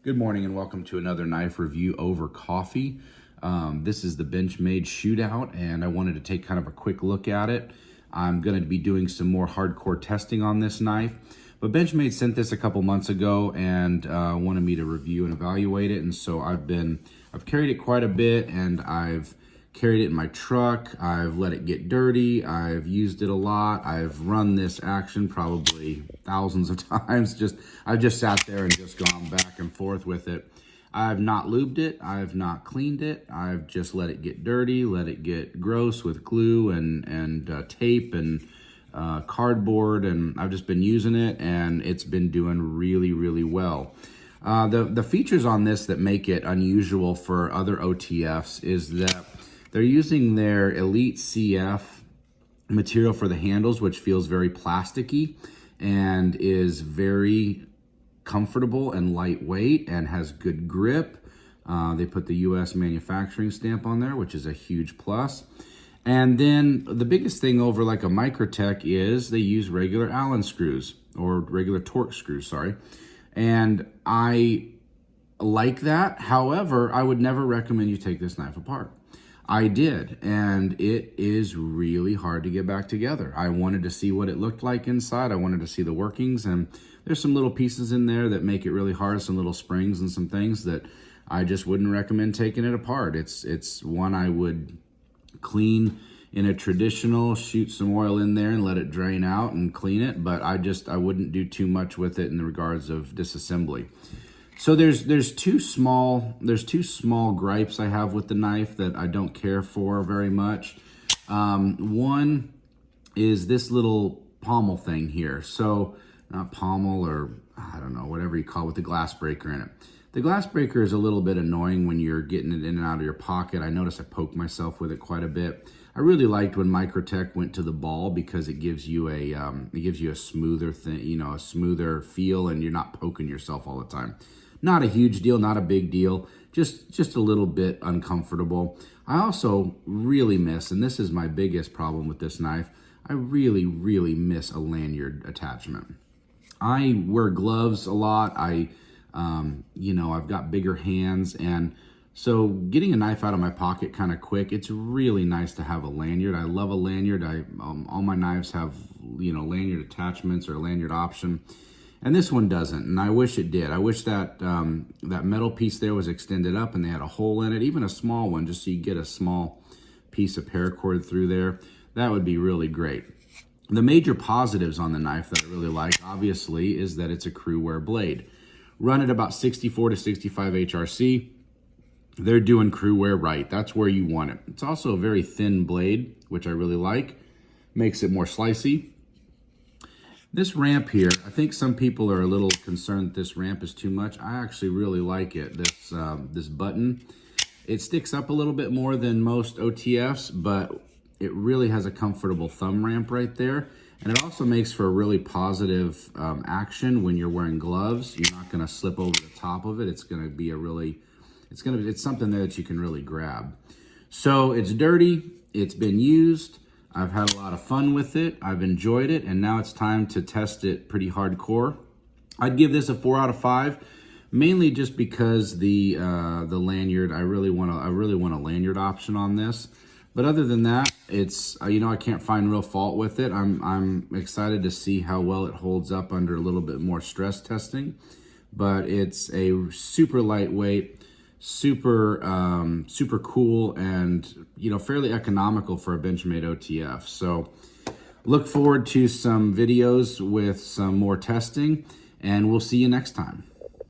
Good morning and welcome to another knife review over coffee. This is the Benchmade Shootout and I wanted to take kind of a quick look at it. I'm going to be doing some more hardcore testing on this knife, but Benchmade sent this a couple months ago and wanted me to review and evaluate it. And so I've carried it quite a bit, and I've carried it in my truck. I've let it get dirty. I've used it a lot. I've run this action probably thousands of times. I've just sat there and just gone back and forth with it. I've not lubed it. I've not cleaned it. I've just let it get dirty, let it get gross with glue and tape and cardboard, and I've just been using it, and it's been doing really, really well. The features on this that make it unusual for other OTFs is that they're using their Elite CF material for the handles, which feels very plasticky and is very comfortable and lightweight and has good grip. They put the US manufacturing stamp on there, which is a huge plus. And then the biggest thing over like a Microtech is they use regular Allen screws, or regular Torx screws, sorry. And I like that. However, I would never recommend you take this knife apart. I did, and it is really hard to get back together. I wanted to see what it looked like inside. I wanted to see the workings, and there's some little pieces in there that make it really hard, some little springs and some things that I just wouldn't recommend taking it apart. It's one I would clean in a traditional, shoot some oil in there and let it drain out and clean it, but I wouldn't do too much with it in the regards of disassembly. So there's two small gripes I have with the knife that I don't care for very much. One is this little pommel thing here. So not pommel, or I don't know, whatever you call it, with the glass breaker in it. The glass breaker is a little bit annoying when you're getting it in and out of your pocket. I notice I poke myself with it quite a bit. I really liked when Microtech went to the ball because it gives you a smoother thing, you know, a smoother feel, and you're not poking yourself all the time. Not a huge deal, not a big deal, just a little bit uncomfortable. I also really miss, and this is my biggest problem with this knife, I really, really miss a lanyard attachment. I wear gloves a lot. You know, I've got bigger hands, and so getting a knife out of my pocket kind of quick, it's really nice to have a lanyard. I love a lanyard. All my knives have, you know, lanyard attachments or a lanyard option. And this one doesn't, and I wish it did. I wish that that metal piece there was extended up and they had a hole in it, even a small one, just so you get a small piece of paracord through there. That would be really great. The major positives on the knife that I really like, obviously, is that it's a Cruwear blade. Run at about 64 to 65 HRC. They're doing Cruwear right. That's where you want it. It's also a very thin blade, which I really like. Makes it more slicey. This ramp here, I think some people are a little concerned that this ramp is too much. I actually really like it. This button, it sticks up a little bit more than most OTFs, but it really has a comfortable thumb ramp right there. And it also makes for a really positive action when you're wearing gloves. You're not gonna slip over the top of it. It's gonna be it's something there that you can really grab. So it's dirty, it's been used. I've had a lot of fun with it. I've enjoyed it, and now it's time to test it pretty hardcore. I'd give this a 4 out of 5, mainly just because the lanyard. I really want a lanyard option on this. But other than that, it's you know, I can't find real fault with it. I'm excited to see how well it holds up under a little bit more stress testing. But it's a super lightweight, super cool, and you know, fairly economical for a Benchmade OTF. So look forward to some videos with some more testing, and we'll see you next time.